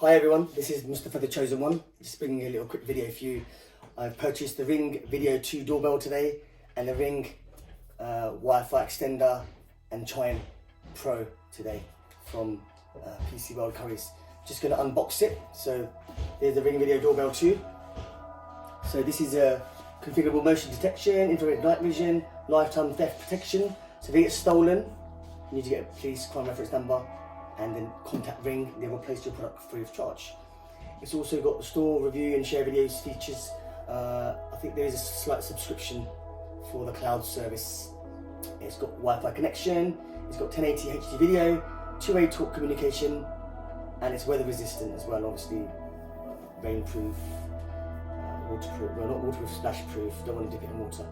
Hi everyone, this is Mustafathech, the chosen one. Just bringing a little quick video for you. I've purchased the Ring Video 2 doorbell today and the Ring Wi-Fi Extender and Chime Pro today from PC World Currys. Just going to unbox it. So there's the Ring Video Doorbell 2. So this is a configurable motion detection, infrared night vision, lifetime theft protection. So if it gets stolen, you need to get a police crime reference number and then contact Ring. They will place your product free of charge. It's also got the store, review and share videos features. I think there is a slight subscription for the cloud service. It's got Wi-Fi connection, it's got 1080 HD video, two-way talk communication, and it's weather resistant as well, obviously rainproof, waterproof, well not waterproof, splash proof, don't want to dip it in water.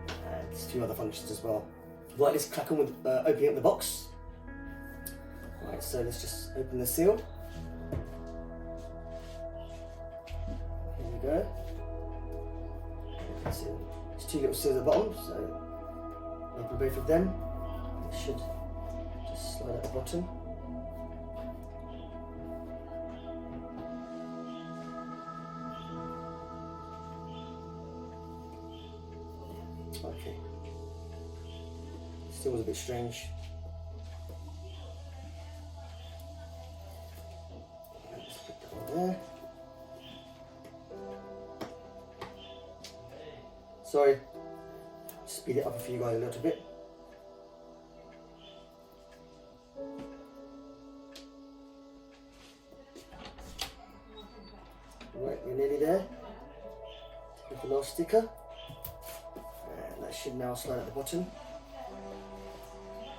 And there's a few other functions as well. Right, let's crack on with opening up the box. Right, so let's just open the seal. Here we go. There's two little seals at the bottom, so open both of them. It should just slide at the bottom. Okay. Still was a bit strange. Let's put that on there. Sorry, speed it up for you guys a little bit. Right, you're nearly there. Take off the last sticker. And that should now slide at the bottom.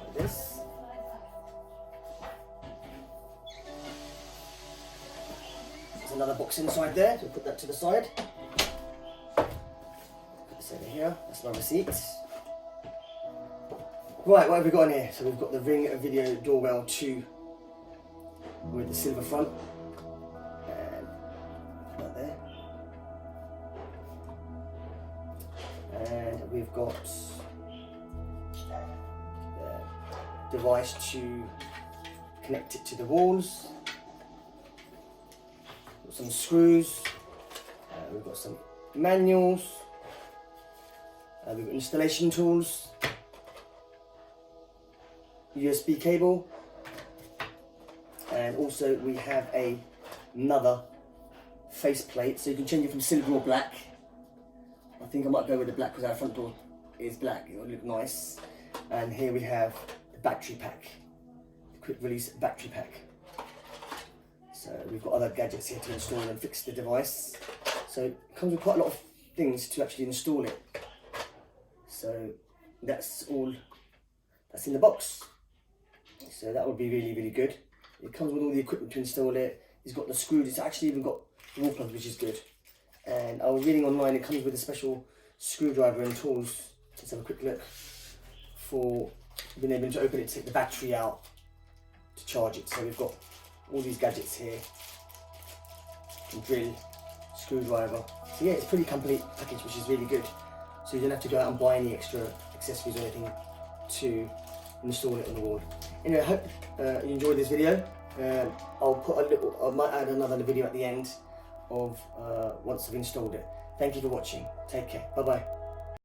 Like this. There's another box inside there, so we'll put that to the side. Over here, that's my receipt. Right, what have we got in here? So we've got the Ring Video Doorbell 2 with the silver front, and right there. And we've got the device to connect it to the walls. Got some screws. We've got some manuals. We've got installation tools, USB cable, and also we have another faceplate, so you can change it from silver or black. I think I might go with the black because our front door is black, it will look nice. And here we have the battery pack, the quick release battery pack. So we've got other gadgets here to install and fix the device. So it comes with quite a lot of things to actually install it. So that's all that's in the box. So that would be really, really good. It comes with all the equipment to install it. It's got the screws. It's actually even got wall plugs, which is good. And I was reading online, it comes with a special screwdriver and tools. Let's have a quick look for being able to open it to take the battery out to charge it. So we've got all these gadgets here. Drill, screwdriver. So yeah, it's a pretty complete package, which is really good. So you don't have to go out and buy any extra accessories or anything to install it on the wall. Anyway, I hope you enjoyed this video. I might add another video at the end of once I've installed it. Thank you for watching. Take care. Bye bye.